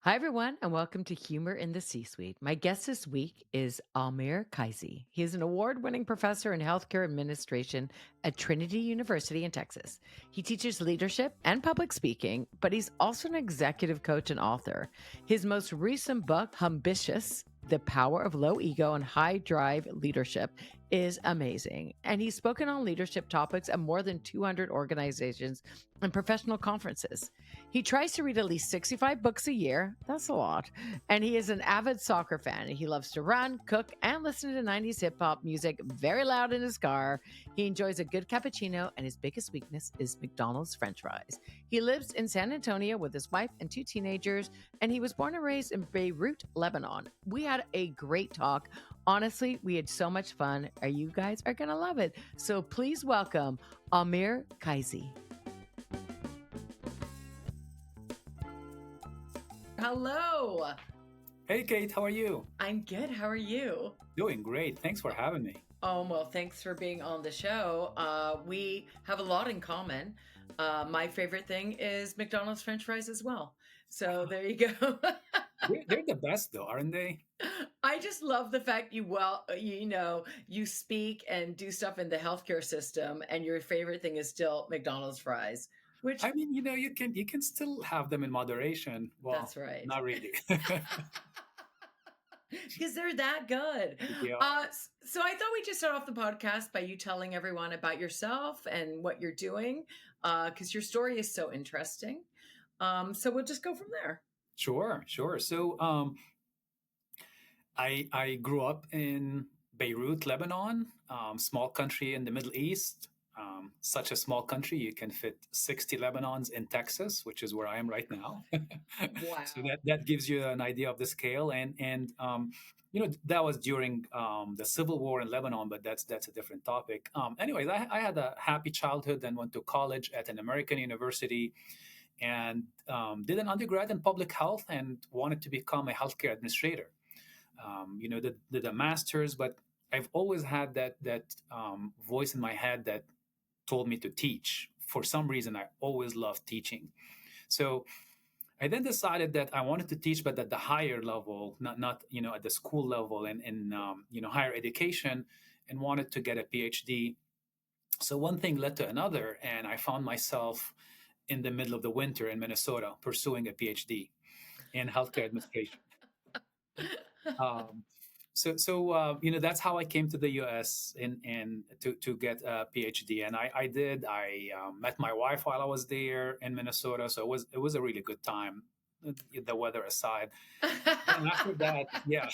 Hi, everyone, and welcome to Humor in the C Suite. My guest this week is Amer Kaissi. He is an award winning professor in healthcare administration at Trinity University in Texas. He teaches leadership and public speaking, but he's also an executive coach and author. His most recent book, Humbitious, The Power of Low Ego and High Drive Leadership, is amazing. And he's spoken on leadership topics at more than 200 organizations and professional conferences. He tries to read at least 65 books a year. That's a lot. And he is an avid soccer fan. He loves to run, cook, and listen to 90s hip hop music very loud in his car. He enjoys a good cappuccino, and his biggest weakness is McDonald's French fries. He lives in San Antonio with his wife and two teenagers, and he was born and raised in Beirut, Lebanon. We had a great talk. Honestly, we had so much fun. You guys are going to love it. So please welcome Amer Kaissi. Hello. Hey, Kate, how are you? I'm good. How are you? Doing great. Thanks for having me. Oh, well, thanks for being on the show. We have a lot in common. My favorite thing is McDonald's French fries as well. So there you go. They're the best, though, aren't they? I just love the fact you speak and do stuff in the healthcare system, and your favorite thing is still McDonald's fries, which I mean, you can still have them in moderation. that's Well, right. not really. Because they're that good. They are. So I thought we'd just start off the podcast by you telling everyone about yourself and what you're doing, because your story is so interesting. So we'll just go from there. Sure, sure. So, I grew up in Beirut, Lebanon, small country in the Middle East. Such a small country, you can fit 60 Lebanons in Texas, which is where I am right now. So Wow. that gives you an idea of the scale. And that was during the civil war in Lebanon, but that's a different topic. Anyways, I had a happy childhood and went to college at an American university and did an undergrad in public health and wanted to become a healthcare administrator. Did a master's, but I've always had that voice in my head that told me to teach. For some reason, I always loved teaching. So I then decided that I wanted to teach, but at the higher level, not at the school level and in higher education, and wanted to get a PhD. So one thing led to another, and I found myself in the middle of the winter in Minnesota pursuing a PhD in healthcare administration. Um, so that's how I came to the U.S. and to get a PhD, and I did. I met my wife while I was there in Minnesota, so it was a really good time, the weather aside. And after that, yeah.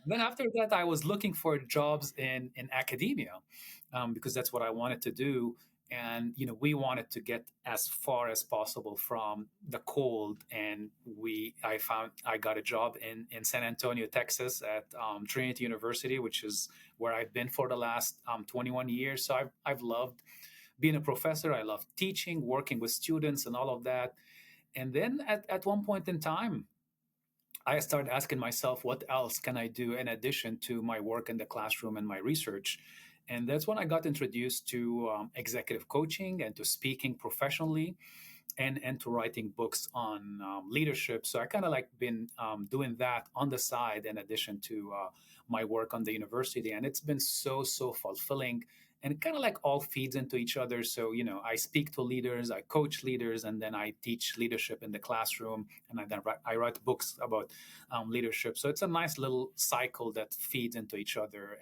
Then after that, I was looking for jobs in academia because that's what I wanted to do. And we wanted to get as far as possible from the cold. And I got a job in San Antonio, Texas, at Trinity University, which is where I've been for the last 21 years. So I've loved being a professor. I love teaching, working with students, and all of that. And then at one point in time, I started asking myself, what else can I do in addition to my work in the classroom and my research? And that's when I got introduced to executive coaching and to speaking professionally and to writing books on leadership. So I kind of like been doing that on the side in addition to my work on the university. And it's been so fulfilling, and it kind of like all feeds into each other. So, I speak to leaders, I coach leaders, and then I teach leadership in the classroom, and I write books about leadership. So it's a nice little cycle that feeds into each other.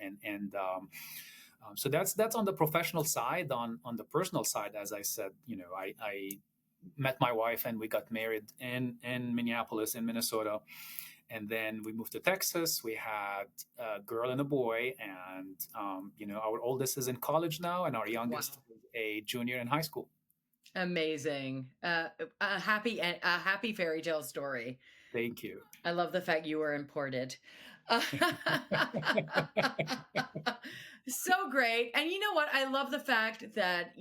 So that's on the professional side. On the personal side, as I said, I met my wife and we got married in Minneapolis, in Minnesota. And then we moved to Texas. We had a girl and a boy, and our oldest is in college now, and our youngest Wow. is a junior in high school. Amazing. A happy fairy tale story. Thank you. I love the fact you were imported. So great. And you know what? I love the fact that,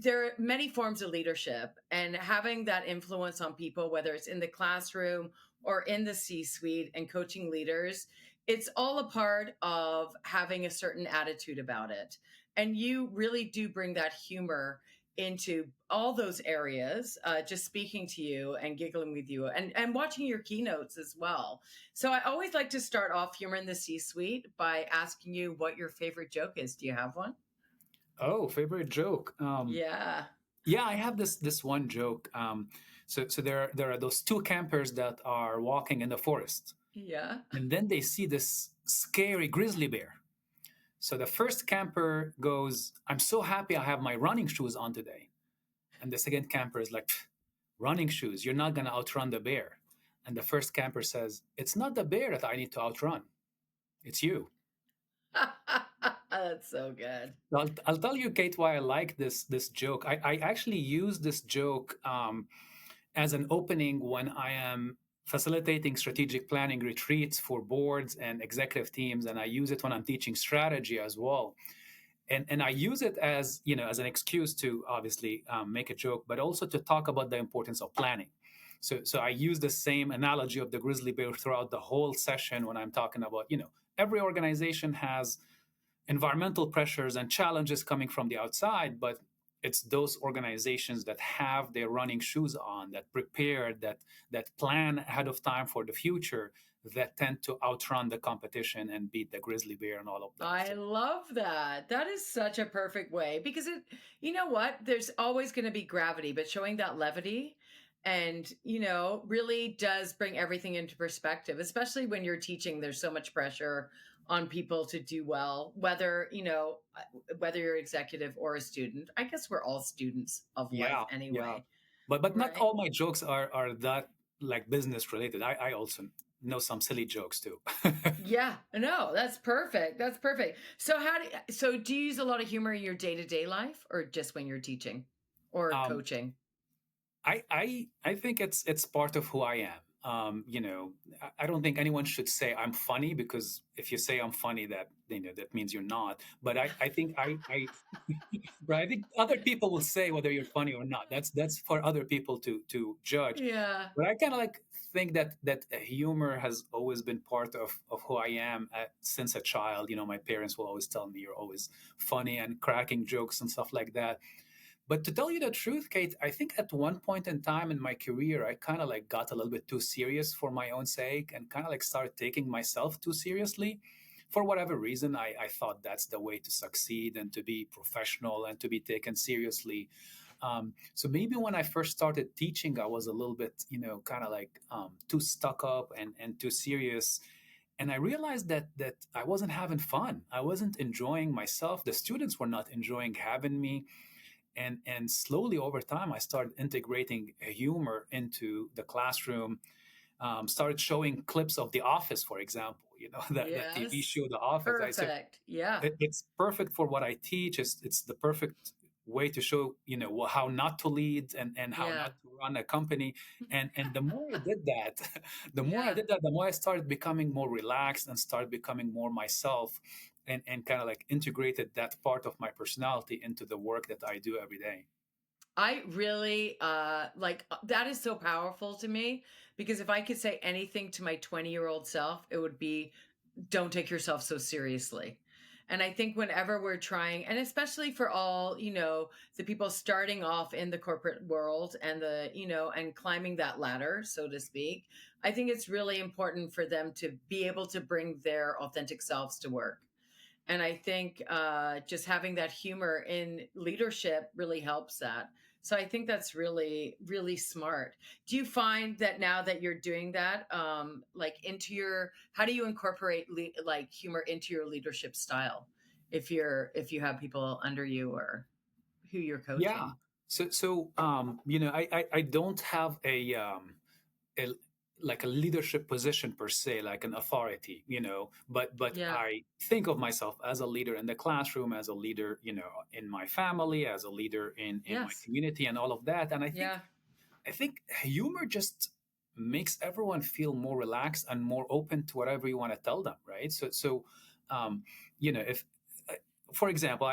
there are many forms of leadership, and having that influence on people, whether it's in the classroom or in the C suite and coaching leaders, it's all a part of having a certain attitude about it. And you really do bring that humor into all those areas, just speaking to you and giggling with you and watching your keynotes as well. So I always like to start off Humor in the C-Suite by asking you what your favorite joke is. Do you have one? Oh, favorite joke. Yeah. Yeah, I have this one joke. So there are those two campers that are walking in the forest, Yeah. and then they see this scary grizzly bear. So the first camper goes, "I'm so happy I have my running shoes on today." And the second camper is like, "Pfft, running shoes, you're not gonna outrun the bear." And the first camper says, "It's not the bear that I need to outrun. It's you." That's so good. I'll tell you, Kate, why I like this joke. I actually use this joke as an opening when I am facilitating strategic planning retreats for boards and executive teams, and I use it when I'm teaching strategy as well. And I use it as as an excuse to obviously make a joke, but also to talk about the importance of planning. So I use the same analogy of the grizzly bear throughout the whole session when I'm talking about every organization has environmental pressures and challenges coming from the outside, but it's those organizations that have their running shoes on, that prepare, that plan ahead of time for the future, that tend to outrun the competition and beat the grizzly bear and all of that. I So love that. That is such a perfect way because you know what? There's always going to be gravity, but showing that levity and, really does bring everything into perspective, especially when you're teaching. There's so much pressure on people to do well, whether you're executive or a student. I guess we're all students of life yeah, yeah. anyway, But not right? all my jokes are that like business related. I also know some silly jokes too. Yeah, no, that's perfect. That's perfect. So do you use a lot of humor in your day-to-day life or just when you're teaching or um, coaching? I think it's part of who I am. I don't think anyone should say I'm funny, because if you say I'm funny, that means you're not. But I think but I think other people will say whether you're funny or not. That's for other people to judge. Yeah. But I kind of like think that humor has always been part of who I am since a child. My parents will always tell me you're always funny and cracking jokes and stuff like that. But to tell you the truth, Kate, I think at one point in time in my career, I kind of like got a little bit too serious for my own sake and kind of like started taking myself too seriously. For whatever reason, I thought that's the way to succeed and to be professional and to be taken seriously. So maybe when I first started teaching, I was a little bit, kind of like too stuck up and too serious. And I realized that I wasn't having fun. I wasn't enjoying myself. The students were not enjoying having me, and slowly over time I started integrating humor into the classroom. Started showing clips of The Office, for example, that TV Yes. show The Office. I said Perfect. Yeah. it's perfect for what I teach. It's the perfect way to show how not to lead and how Yeah. not to run a company. And the more I did that, Yeah. the more I started becoming more relaxed and started becoming more myself, and kind of like integrated that part of my personality into the work that I do every day. I really that is so powerful to me because if I could say anything to my 20-year-old self, it would be don't take yourself so seriously. And I think whenever we're trying, and especially for all, the people starting off in the corporate world and and climbing that ladder, so to speak, I think it's really important for them to be able to bring their authentic selves to work. And I think just having that humor in leadership really helps that. So I think that's really, really smart. Do you find that now that you're doing that, how do you incorporate like humor into your leadership style? If you have people under you or who you're Yeah. coaching. I don't have a like a leadership position per se, like an authority, but Yeah. I think of myself as a leader in the classroom, as a leader, in my family, as a leader in my Yes. community, and all of that. And Yeah. I think humor just makes everyone feel more relaxed and more open to whatever you want to tell them, right? Um, if for example,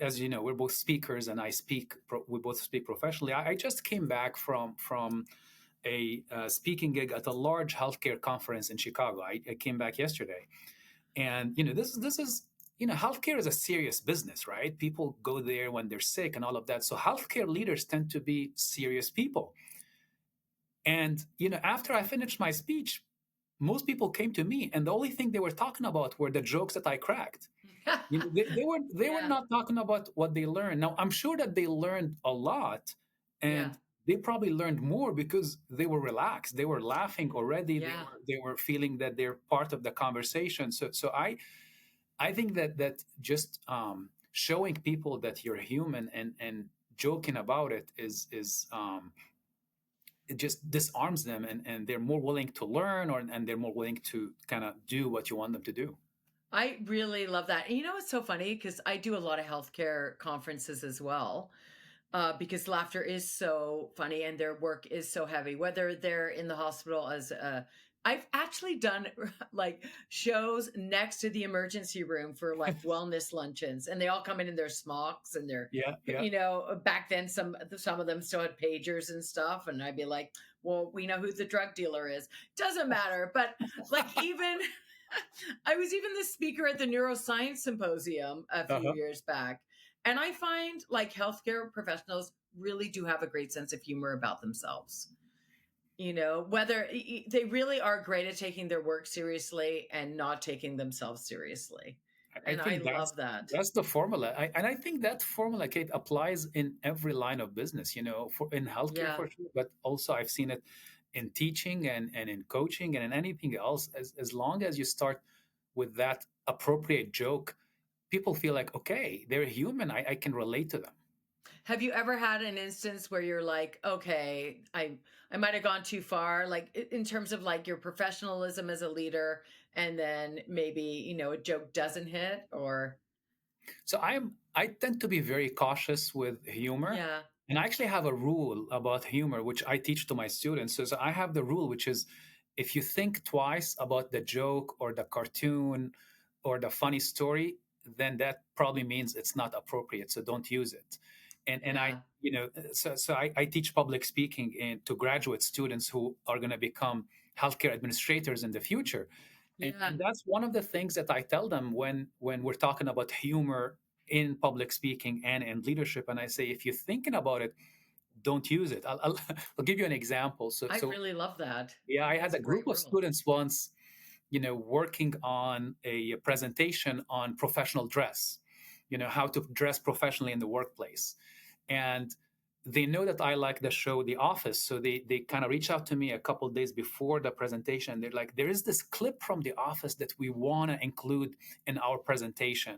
as you know, we're both speakers, and we both speak professionally. I just came back from a speaking gig at a large healthcare conference in Chicago. I came back yesterday, and this is healthcare is a serious business, right? People go there when they're sick and all of that. So healthcare leaders tend to be serious people. And after I finished my speech, most people came to me, and the only thing they were talking about were the jokes that I cracked. They were Yeah. not talking about what they learned. Now I'm sure that they learned a lot, Yeah. and they probably learned more because they were relaxed. They were laughing already. They Yeah. were they were feeling that they're part of the conversation. So I think that just showing people that you're human and joking about it is it just disarms them, and they're more willing to learn, and they're more willing to kind of do what you want them to do. I really love that. And you know what's so funny? Because I do a lot of healthcare conferences as well. Because laughter is so funny and their work is so heavy, whether they're in the hospital as a I've actually done like shows next to the emergency room for like wellness luncheons, and they all come in their smocks and their, Yeah, yeah. back then some of them still had pagers and stuff, and I'd be like, well, we know who the drug dealer is. Doesn't matter, but like even I was even the speaker at the neuroscience symposium a few Uh-huh. years back. And I find like healthcare professionals really do have a great sense of humor about themselves. Whether they really are great at taking their work seriously and not taking themselves seriously. I And I think that's love that. that's the formula, and I think that formula, Kate, applies in every line of business. For in healthcare Yeah. for sure, but also I've seen it in teaching and in coaching and in anything else. As long as you start with that appropriate joke, people feel like, okay, they're human. I can relate to them. Have you ever had an instance where you're like, okay, I might have gone too far, like in terms of like your professionalism as a leader, and then maybe, a joke doesn't hit or So I tend to be very cautious with humor. yeah. And I actually have a rule about humor, which I teach to my students. So I have the rule, which is if you think twice about the joke or the cartoon or the funny story, then that probably means it's not appropriate. So don't use it. And I, Yeah. I teach public speaking to graduate students who are going to become healthcare administrators in the future. And Yeah. that's one of the things that I tell them when we're talking about humor in public speaking and in leadership. And I say, if you're thinking about it, don't use it. I'll give you an example. So, I so really love that. yeah, I had That's a a group great of rule. students once, working on a presentation on professional dress, how to dress professionally in the workplace. And they know that I like the show The Office. So they kind of reach out to me a couple of days before the presentation. They're like, there is this clip from The Office that we want to include in our presentation.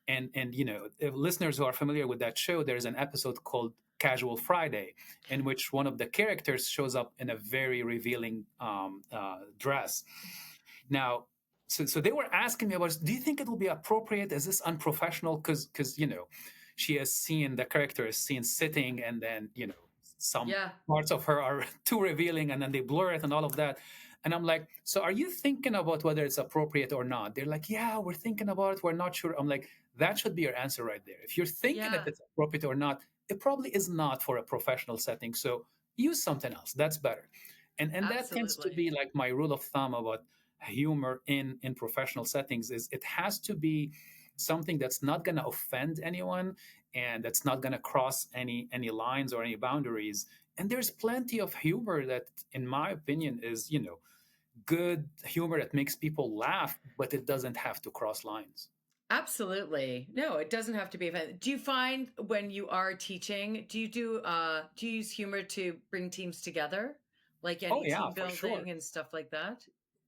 And if listeners who are familiar with that show, there's an episode called Casual Friday, in which one of the characters shows up in a very revealing dress. Now, so they were asking me about, do you think it will be appropriate? Is this unprofessional? Because she has seen the character is seen sitting, and then some Yeah. parts of her are too revealing, and then they blur it and all of that. And I'm like, so are you thinking about whether it's appropriate or not? They're like, yeah, we're thinking about it. We're not sure. I'm like, that should be your answer right there. If you're thinking if Yeah. it's appropriate or not, it probably is not for a professional setting. So use something else. That's better. And that tends to Absolutely. be like my rule of thumb about humor in professional settings is it has to be something that's not going to offend anyone, and that's not going to cross any lines or any boundaries. And there's plenty of humor that, in my opinion, is good humor that makes people laugh, but it doesn't have to cross lines. Absolutely. No, it doesn't have to be offensive. Do you find when you are teaching, do you use humor to bring teams together? Like Oh any yeah, team for sure. building and stuff like that?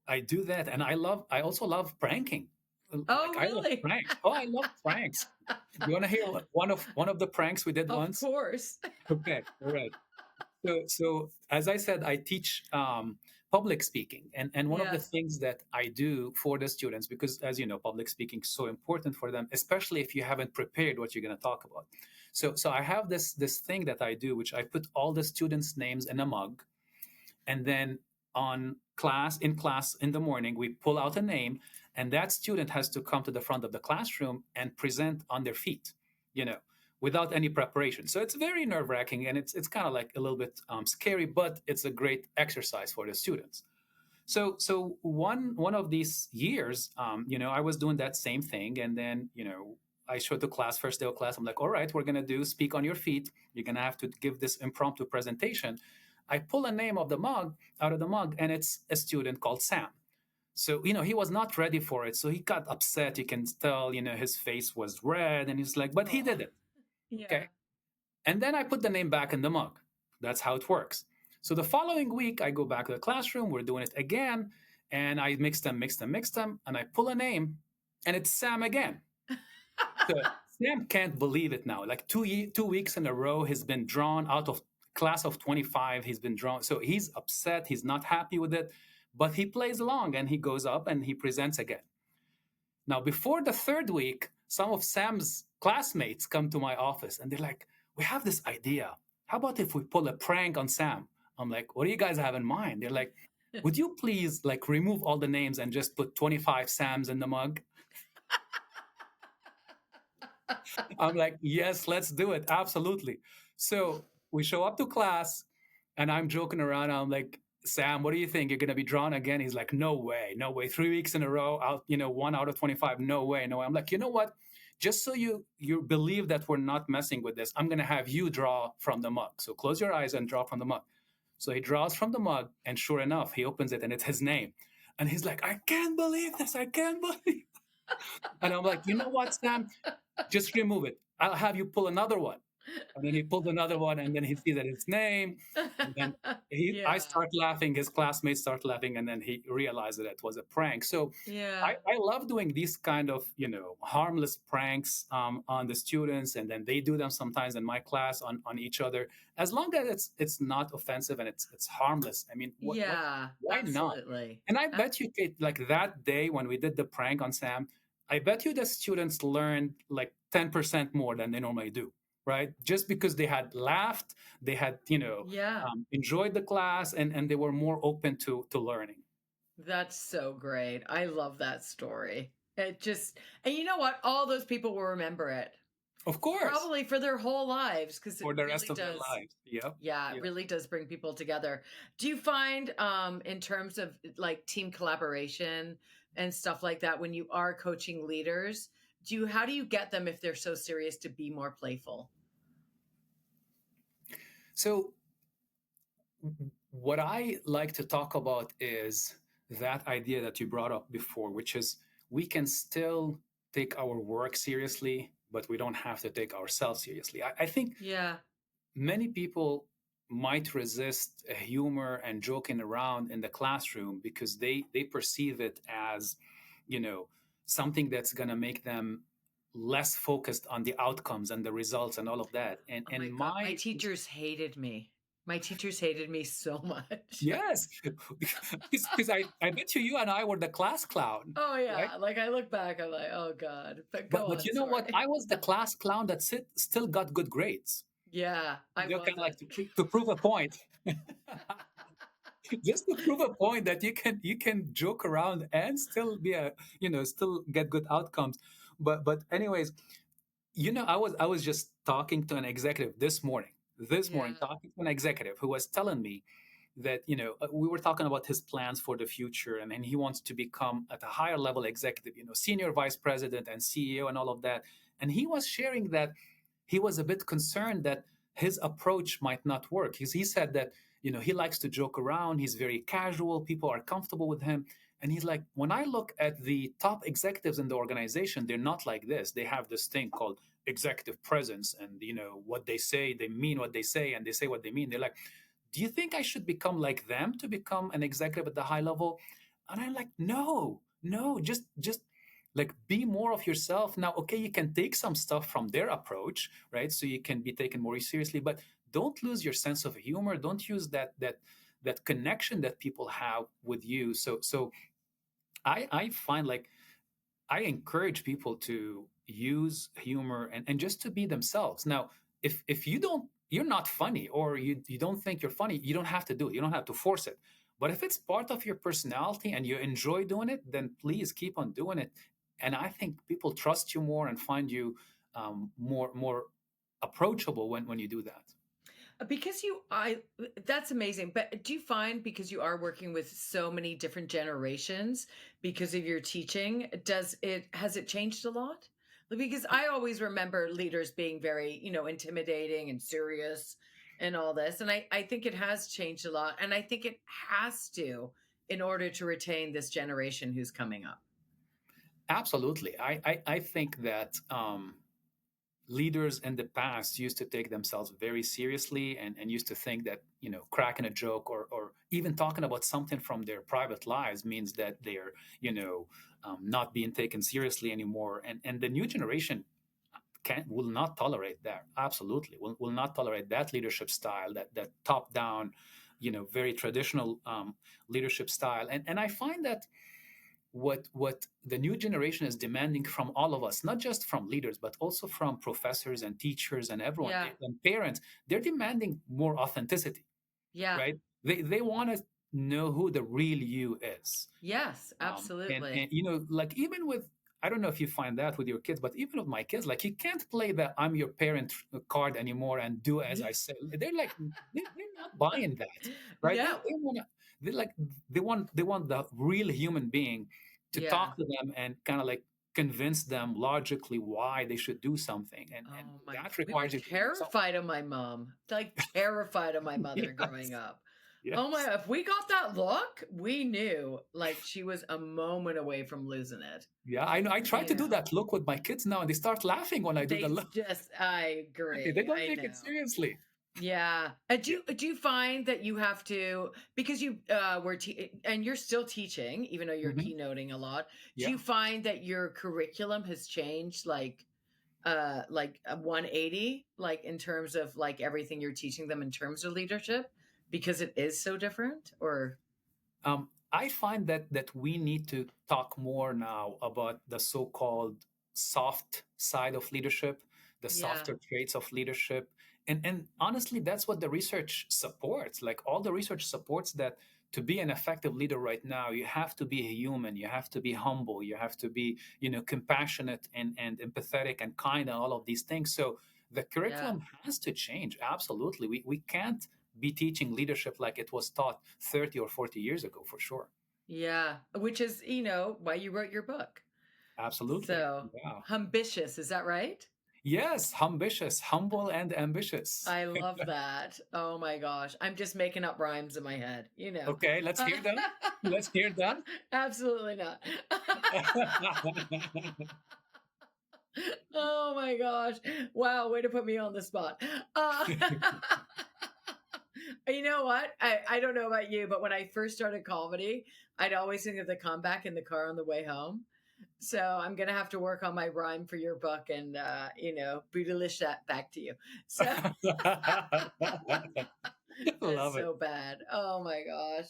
I do that, and I also love pranking. Oh, Like, I love really? pranks. Oh, I love pranks. You want to hear one of the pranks we did Of once? course. Okay, all right. So as I said, I teach public speaking, and one of the Yeah. things that I do for the students, because as you know, public speaking is so important for them, especially if you haven't prepared what you're going to talk about. So I have this thing that I do, which I put all the students' names in a mug, and then in class in the morning we pull out a name, and that student has to come to the front of the classroom and present on their feet, you know without any preparation. So it's very nerve-wracking, and it's kind of like a little bit scary, but it's a great exercise for the students. So one of these years, I was doing that same thing, and then I showed to class first day of class. I'm like, all right, we're gonna do speak on your feet. You're gonna have to give this impromptu presentation. I pull a name of the mug out of the mug, and it's a student called Sam. So he was not ready for it, so he got upset. You can tell, his face was red, and he's like, but he Oh, did it. yeah. Okay. And then I put the name back in the mug. That's how it works. So the following week, I go back to the classroom. We're doing it again. And I mix them. And I pull a name, and it's Sam again. So Sam can't believe it now. Like 2 weeks in a row, he's been drawn out of class of 25. He's been drawn. So he's upset. He's not happy with it. But he plays along and he goes up and he presents again. Now, before the third week, some of Sam's classmates come to my office and they're like, we have this idea. How about if we pull a prank on Sam? I'm like, what do you guys have in mind? They're like, would you please like remove all the names and just put 25 Sams in the mug? I'm like, yes, let's do it. Absolutely. So we show up to class and I'm joking around. I'm like, Sam, what do you think? You're going to be drawn again? He's like, no way, no way. 3 weeks in a row, out, 1 out of 25. No way, no way. I'm like, you know what? Just so you believe that we're not messing with this, I'm going to have you draw from the mug. So close your eyes and draw from the mug. So he draws from the mug, and sure enough, he opens it and it's his name. And he's like, I can't believe this. I can't believe. And I'm like, you know what, Sam? Just remove it. I'll have you pull another one. And then he pulled another one, and then he sees that it's name. And then I Yeah. start laughing, his classmates start laughing, and then he realized that it was a prank. So Yeah. I love doing these kind of, harmless pranks on the students, and then they do them sometimes in my class on each other. As long as it's not offensive and it's harmless. I mean, Yeah. why not? Absolutely. And I bet you, Kate, like that day when we did the prank on Sam, I bet you the students learned like 10% more than they normally do, right? Just because they had laughed, they had, Yeah. enjoyed the class, and they were more open to learning. That's so great. I love that story. And you know what? All those people will remember it Of course, probably for their whole lives because it for the rest really of their does. lives. Yep. Yeah, it Yep. really does bring people together. Do you find, in terms of like team collaboration and stuff like that, when you are coaching leaders, how do you get them if they're so serious to be more playful? So what I like to talk about is that idea that you brought up before, which is we can still take our work seriously, but we don't have to take ourselves seriously. I think Yeah. many people might resist humor and joking around in the classroom because they perceive it as, you know, something that's going to make them less focused on the outcomes and the results and all of that. And Oh my and God. My my teachers hated me. My teachers hated me so much. yes, because I bet you and I were the class clown, Oh right? yeah. Like I look back, I'm like, oh God. But But go but on, you know what? sorry. I was the class clown that still got good grades. Yeah, I Kind of like wasn't. to prove a point. Just to prove a point that you can joke around and still be still get good outcomes. But anyways, I was just talking to an executive this morning Yeah. talking to an executive who was telling me that we were talking about his plans for the future, and he wants to become at a higher level executive, senior vice president and CEO and all of that. And he was sharing that he was a bit concerned that his approach might not work. He said that he likes to joke around, he's very casual, people are comfortable with him. And he's like, when I look at the top executives in the organization, they're not like this. They have this thing called executive presence, and what they say, they mean what they say, and they say what they mean. They're like, do you think I should become like them to become an executive at the high level? And I'm like, no, no, just like be more of yourself. Now, okay, you can take some stuff from their approach, right? So you can be taken more seriously, but don't lose your sense of humor. Don't use that connection that people have with you. So I find like I encourage people to use humor and just to be themselves. Now, if you're not funny, or you don't think you're funny, you don't have to do it. You don't have to force it. But if it's part of your personality and you enjoy doing it, then please keep on doing it. And I think people trust you more and find you more approachable when you do that. Because you I that's amazing, but do you find because you are working with so many different generations because of your teaching, does it has it changed a lot? Because I always remember leaders being very, intimidating and serious and all this, and I think it has changed a lot, and I think it has to in order to retain this generation who's coming up. Absolutely. I think that leaders in the past used to take themselves very seriously, and used to think that, cracking a joke, or even talking about something from their private lives means that they're, not being taken seriously anymore. And the new generation will not tolerate that. Absolutely. Will not tolerate that leadership style, that top down, very traditional leadership style. And I find that what the new generation is demanding from all of us, not just from leaders, but also from professors and teachers and everyone, Yeah. and parents, they're demanding more authenticity, Yeah. right? They want to know who the real you is. Yes, And absolutely. like, even with, I don't know if you find that with your kids, but even with my kids, like, you can't play the "I'm your parent" card anymore and do as I say. They're like, they're not buying that, right? They No. they want to, they like, they want the real human being to Yeah. talk to them and kind of like convince them logically why they should do something, and Oh my that we were requires you to be yourself. terrified of my mom, like, terrified of my mother growing Yes, up. Oh yes. my if we got that look, we knew, like, she was a moment away from losing it, Yeah, I know. I try you to do know? that look with my kids now, and they start laughing when I do the They look. just I They agree, don't I take it know. seriously. Yeah. Yeah. Do you find that you have to because you were and you're still teaching, even though you're Hmm. keynoting a lot. Do Yeah. you find that your curriculum has changed like a 180 like in terms of like everything you're teaching them in terms of leadership because it is so different or I find that we need to talk more now about the so-called soft side of leadership, the yeah softer traits of leadership, and honestly, that's what the research supports. Like, all the research supports that to be an effective leader right now, you have to be a human, you have to be humble, you have to be, compassionate and empathetic and kind, and all of these things. So the yeah curriculum has to change. Absolutely, we can't be teaching leadership like it was taught 30 or 40 years ago, for sure. yeah which is why you wrote your book Absolutely. so Yeah. Humbitious, is that right? Yes, ambitious, humble and ambitious. I love that. Oh my gosh. I'm just making up rhymes in my head. Okay, let's Uh, hear them. Let's hear them. absolutely not. Oh my gosh. Wow, way to put me on the spot. You know what? I don't know about you, but when I first started comedy, I'd always think of the comeback in the car on the way home. So I'm gonna have to work on my rhyme for your book and bootylicious that back to you. So that's Love it. so bad. Oh my gosh.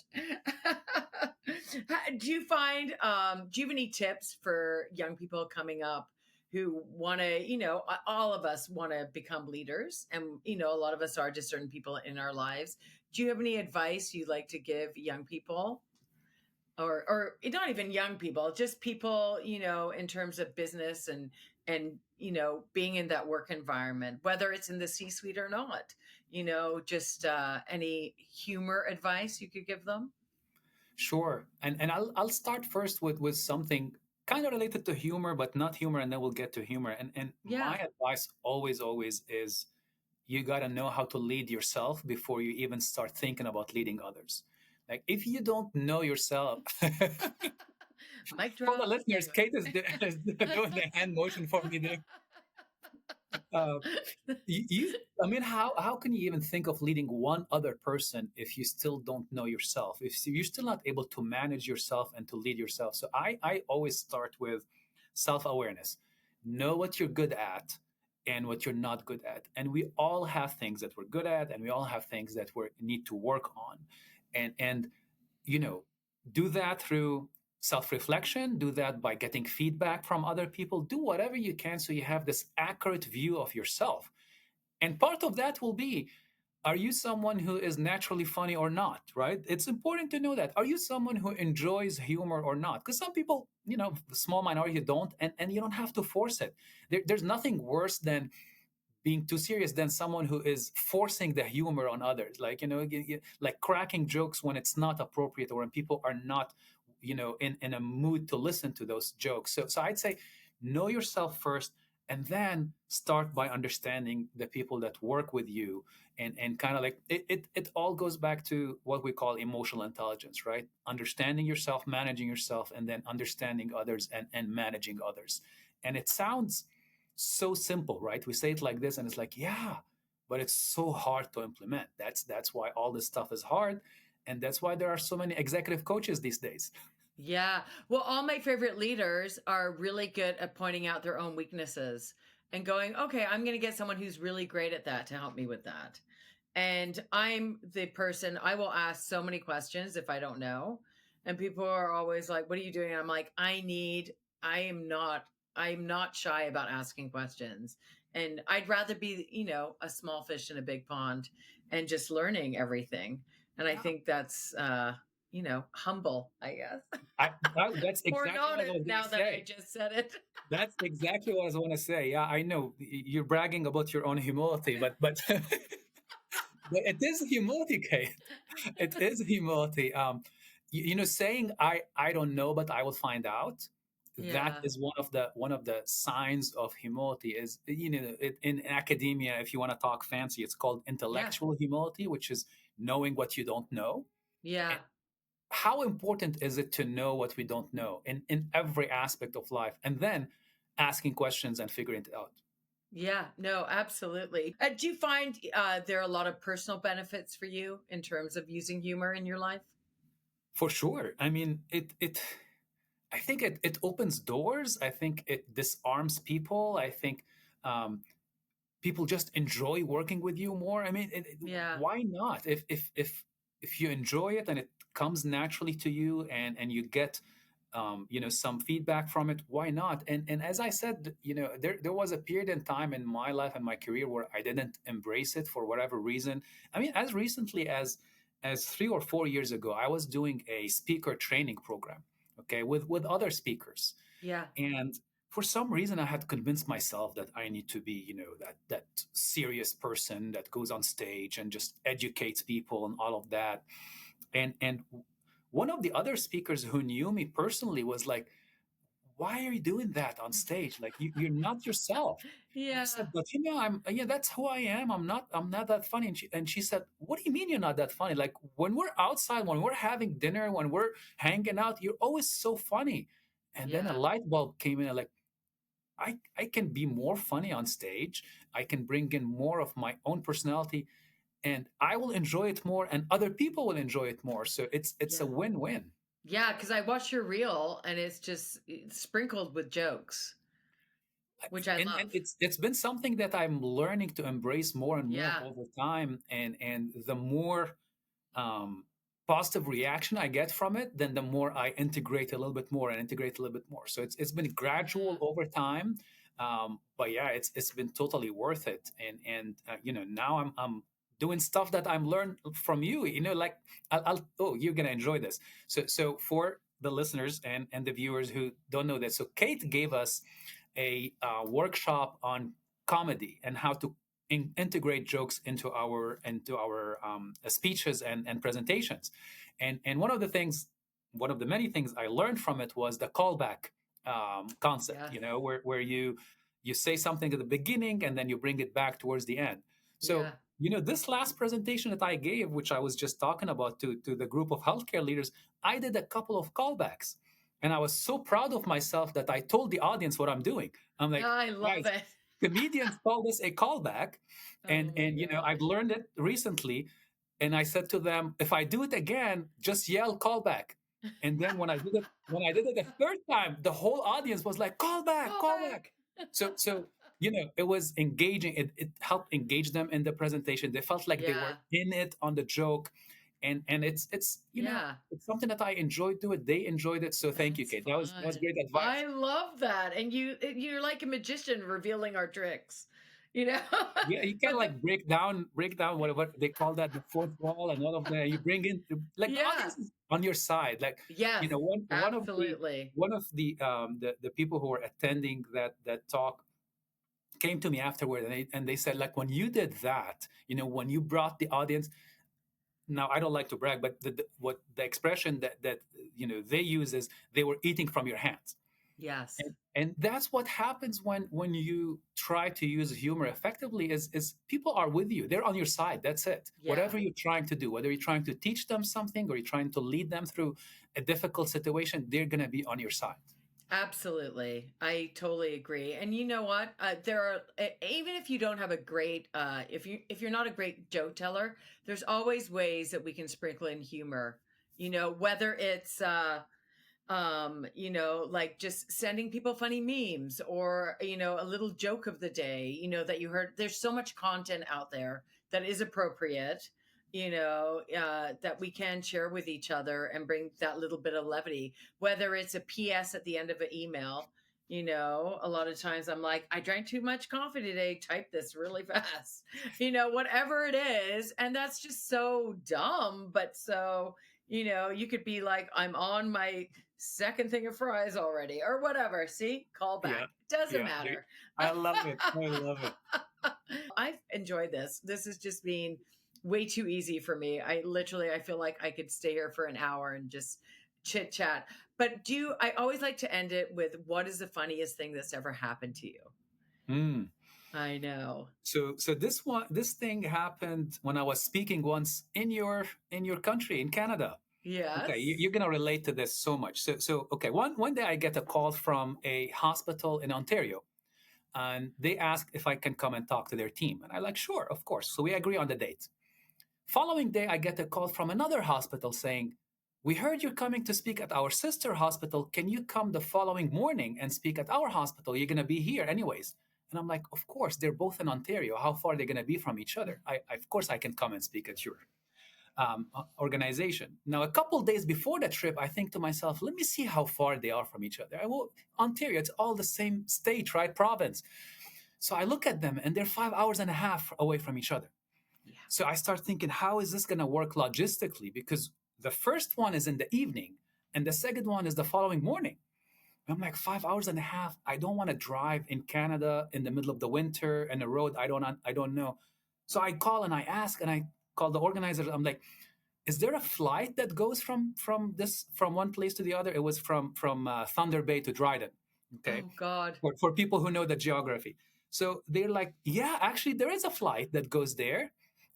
Do you have any tips for young people coming up who want to, all of us want to become leaders and, a lot of us are just certain people in our lives. Do you have any advice you'd like to give young people or not even young people, just people, in terms of business and being in that work environment, whether it's in the C-suite or not, just any humor advice you could give them? Sure. And I'll start first with something kind of related to humor, but not humor, and then we'll get to humor. And my Yeah. advice always is, you got to know how to lead yourself before you even start thinking about leading others. Like, if you don't know yourself, Mic for the drop. listeners, Anyway. Kate is doing the hand motion for me there. Uh, I mean, how can you even think of leading one other person if you still don't know yourself? If you're still not able to manage yourself and to lead yourself? So I always start with self-awareness. Know what you're good at and what you're not good at. And we all have things that we're good at, and we all have things that we need to work on. And you know, do that through self-reflection, do that by getting feedback from other people, do whatever you can so you have this accurate view of yourself. And part of that will be, are you someone who is naturally funny or not, right? It's important to know that. Are you someone who enjoys humor or not? Because some people, small minority, don't, and you don't have to force it. There's nothing worse than being too serious than someone who is forcing the humor on others, like, like cracking jokes when it's not appropriate or when people are not, in a mood to listen to those jokes. So I'd say know yourself first, and then start by understanding the people that work with you, and kind of like it all goes back to what we call emotional intelligence, right? Understanding yourself, managing yourself, and then understanding others, and managing others. And it sounds so simple, right? We say it like this and it's like, yeah, but it's so hard to implement. That's why all this stuff is hard, and that's why there are so many executive coaches these days. Yeah. Well, all my favorite leaders are really good at pointing out their own weaknesses and going, okay, I'm going to get someone who's really great at that to help me with that. And I'm the person, I will ask so many questions if I don't know. And people are always like, what are you doing? And I'm like, I I'm not shy about asking questions. And I'd rather be, a small fish in a big pond and just learning everything. And I Yeah, think that's, humble, I guess. that's Or exactly what I noted was going to now that I say. just said it. That's exactly what I was going to say. Yeah, I know you're bragging about your own humility, but but it is humility, Kate. It is humility. Saying I don't know, but I will find out. That Yeah. is one of the signs of humility. Is, in academia, if you want to talk fancy, it's called Yeah. intellectual humility, which is knowing what you don't know. And Yeah. how important is it to know what we don't know in every aspect of life, and then asking questions and figuring it out? Yeah, no, absolutely. Do you find there are a lot of personal benefits for you in terms of using humor in your life? For sure. I mean, I think it opens doors. I think it disarms people. I think um, people just enjoy working with you more. I mean, Yeah, why not? If you enjoy it and it comes naturally to you, and you get some feedback from it, why not? And as I said, there was a period in time in my life and my career where I didn't embrace it for whatever reason. I mean, as recently as 3 or 4 years ago, I was doing a speaker training program, okay, with other speakers. yeah, And for some reason, I had convinced myself that I need to be, that serious person that goes on stage and just educates people and all of that. And one of the other speakers who knew me personally was like, "Why are you doing that on stage? Like, you're not yourself." And I said, yeah, "But yeah, that's who I am. I'm not that funny." And she said, "What do you mean you're not that funny? Like, when we're outside, when we're having dinner, when we're hanging out, you're always so funny." And then a yeah, light bulb came in, and like, I can be more funny on stage. I can bring in more of my own personality, and I will enjoy it more, and other people will enjoy it more. So it's a yeah, win-win. yeah. Because I watched your reel and it's sprinkled with jokes, which I And love. it's been something that I'm learning to embrace more and more Yeah, over time, and the more um, positive reaction I get from it, then the more I integrate a little bit more and integrate a little bit more. So it's been gradual yeah, over time, but yeah, it's been totally worth it. And now I'm doing stuff that I'm learned from you. Like, oh, you're gonna enjoy this. So for the listeners and the viewers who don't know this, so Kate gave us a workshop on comedy and how to integrate jokes into our speeches and presentations. And one of the many things I learned from it was the callback concept. yeah, Where you say something at the beginning and then you bring it back towards the end. So yeah, this last presentation that I gave, which I was just talking about to the group of healthcare leaders, I did a couple of callbacks. And I was so proud of myself that I told the audience what I'm doing. I'm yeah. like, I love guys, it. comedians call this a callback. and Oh my and I've gosh. learned it recently. And I said to them, if I do it again, just yell callback. And then when I did it the third time, the whole audience was like, call back, Go call back. back. So it was engaging. It helped engage them in the presentation. They felt like they were Yeah, in it on the joke. And yeah. it's something that I enjoyed doing. They enjoyed it. So thank you, That's Kate. That was fun. great advice. I love that. And you're like a magician revealing our tricks, you know? Yeah, you can But the like break down whatever they call that, the fourth wall, and all of that. You bring in, like, the yeah. audience is on your side. Like, Yes, one of the absolutely. one of the people who were attending that talk came to me afterward, and they said, like, when you did that, when you brought the audience. Now, I don't like to brag, but what the expression that they use is they were eating from your hands. Yes. And that's what happens when you try to use humor effectively, is people are with you, they're on your side. That's it. Yeah. Whatever you're trying to do, whether you're trying to teach them something or you're trying to lead them through a difficult situation, they're going to be on your side. Absolutely. I totally agree. And you know what? There are even if you don't have a great if you're not a great joke teller, there's always ways that we can sprinkle in humor. Whether it's like just sending people funny memes or a little joke of the day, that you heard. There's so much content out there that is appropriate, that we can share with each other and bring that little bit of levity, whether it's a PS at the end of an email. A lot of times I'm like, I drank too much coffee today, type this really fast, whatever it is. And that's just so dumb, but so you could be like, I'm on my second thing of fries already or whatever. See, call Yeah, back. Doesn't yeah, matter. I love it. I love it. I've enjoyed this. This has just been way too easy for me. I feel like I could stay here for an hour and just chit chat. But I always like to end it with, what is the funniest thing that's ever happened to you? Mm. I know. So this thing happened when I was speaking once in your country, in Canada. Okay, Yes. you're gonna relate to this so much. So okay, one day I get a call from a hospital in Ontario, and they ask if I can come and talk to their team, and I like, sure, of course. So we agree on the date. Following day, I get a call from another hospital saying, we heard you're coming to speak at our sister hospital. Can you come the following morning and speak at our hospital? You're gonna be here anyways. And I'm like, of course, they're both in Ontario. How far are they gonna be from each other? Of course, I can come and speak at your organization. Now, a couple days before the trip, I think to myself, let me see how far they are from each other. Ontario, it's all the same state, right? Province. So I look at them and they're 5 hours and a half away from each other. Yeah. So I start thinking, how is this going to work logistically? Because the first one is in the evening and the second one is the following morning. I'm like, 5 hours and a half. I don't want to drive in Canada in the middle of the winter and the road. I don't know. So I call and I ask and I call the organizers. I'm like, is there a flight that goes from one place to the other? It was from Thunder Bay to Dryden. Okay, Oh God. for people who know the geography. So they're like, yeah, actually, there is a flight that goes there,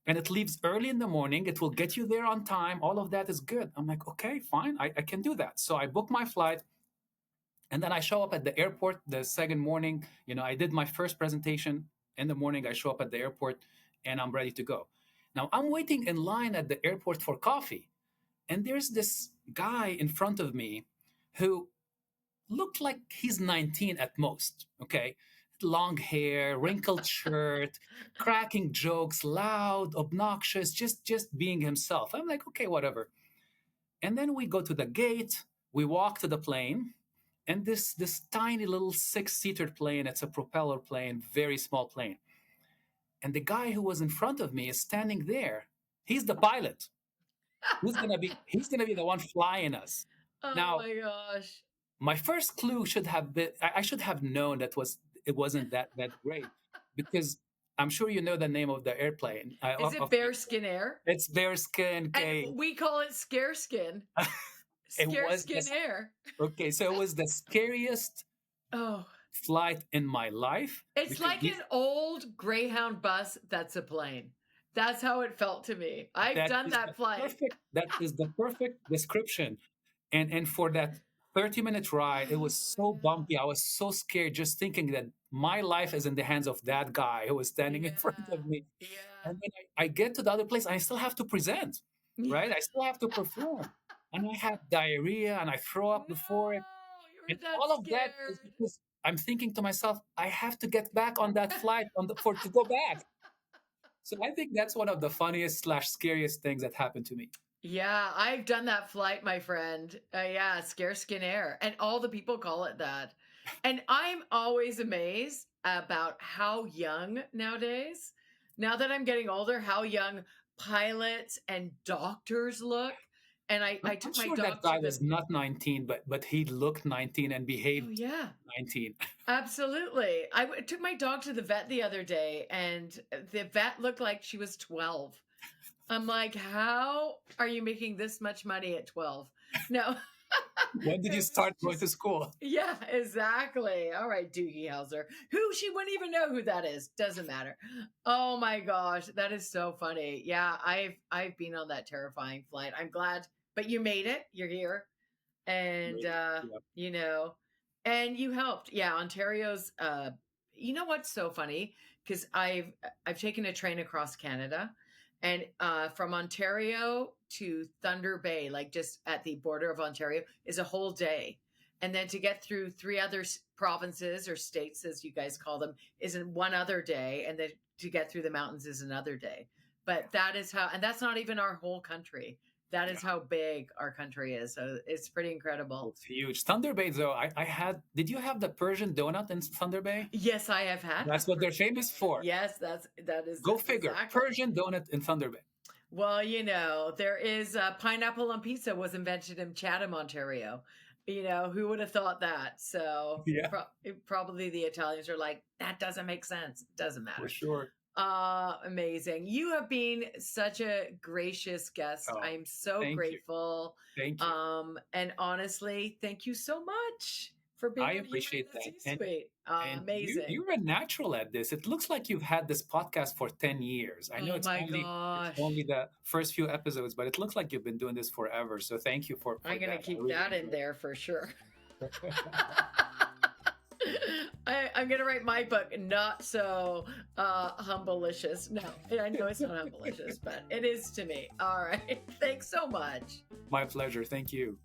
and it leaves early in the morning. It will get you there on time. All of that is good. I'm like, okay, fine, I can do that. So I book my flight, and then I show up at the airport the second morning. I did my first presentation in the morning. I show up at the airport, and I'm ready to go. Now I'm waiting in line at the airport for coffee, and there's this guy in front of me who looked like he's 19 at most. Okay, long hair, wrinkled shirt, cracking jokes, loud, obnoxious, just being himself. I'm like, okay, whatever. And then we go to the gate, we walk to the plane, and this tiny little six-seater plane, it's a propeller plane, very small plane. And the guy who was in front of me is standing there. He's the pilot. He's gonna be the one flying us. Oh Now, my gosh. my first clue should have been, I should have known it wasn't that great, because I'm sure you know the name of the airplane, Is it of the bear skin air? it's bearskin And K. we call it scare skin. It Scare was skin this air. Okay, so it was the scariest Oh, flight in my life, it's because like an old Greyhound bus that's a plane. That's how it felt to me. I've done that flight. that is the perfect description. And for that 30-minute ride, it was so bumpy. I was so scared just thinking that my life is in the hands of that guy who was standing in front Yeah. of me. Yeah. And then I get to the other place, I still have to present, Yeah. right? I still have to perform. And I have diarrhea and I throw up No, before it. you And were that all of that is scared. because I'm thinking to myself, I have to get back on that flight to go back. So I think that's one of the funniest slash scariest things that happened to me. Yeah, I've done that flight, my friend. Yeah, scare skin air. And all the people call it that. And I'm always amazed about how young nowadays, now that I'm getting older, how young pilots and doctors look. And I I'm took my sure that dog guy to the was not 19, but he looked 19 and oh behaved yeah, 19. absolutely. Took my dog to the vet the other day, and the vet looked like she was 12. I'm like, how are you making this much money at 12? No, When did you it was start going to just, school? yeah, exactly. All right, Doogie Howser. Who she wouldn't even know who that is. Doesn't matter. Oh my gosh, that is so funny. Yeah, I've been on that terrifying flight. I'm glad, but you made it. You're here, and Made it. Yeah. you know, and you helped. Yeah, Ontario's. You know what's so funny? Because I've taken a train across Canada, and from Ontario to Thunder Bay, like just at the border of Ontario, is a whole day. And then to get through three other provinces or states, as you guys call them, is in one other day. And then to get through the mountains is another day. But that is how, and that's not even our whole country. That Yeah. is how big our country is. So it's pretty incredible. It's huge. Thunder Bay, though, I had. Did you have the Persian donut in Thunder Bay? Yes, I have had the That's what they're Persian famous donut. for. Yes, that is Go figure. exactly. Persian donut in Thunder Bay. Well, there is pineapple on pizza was invented in Chatham, Ontario. Who would have thought that? So Yeah, probably the Italians are like, that doesn't make sense. It doesn't for matter. sure. Amazing. You have been such a gracious guest. Oh, I'm so thank you. grateful. Thank you. And honestly, thank you so much for being I on Humor in appreciate the that. C-Suite. And Amazing. you're a natural at this. It looks like you've had this podcast for 10 years. I know Oh my it's gosh. only the first few episodes, but it looks like you've been doing this forever. So thank you for I'm going to that. I keep really that in enjoyed there for sure. it. I'm gonna write my book, not so humbleicious. No, I know it's not humbleicious, but it is to me. All right. Thanks so much. My pleasure. Thank you.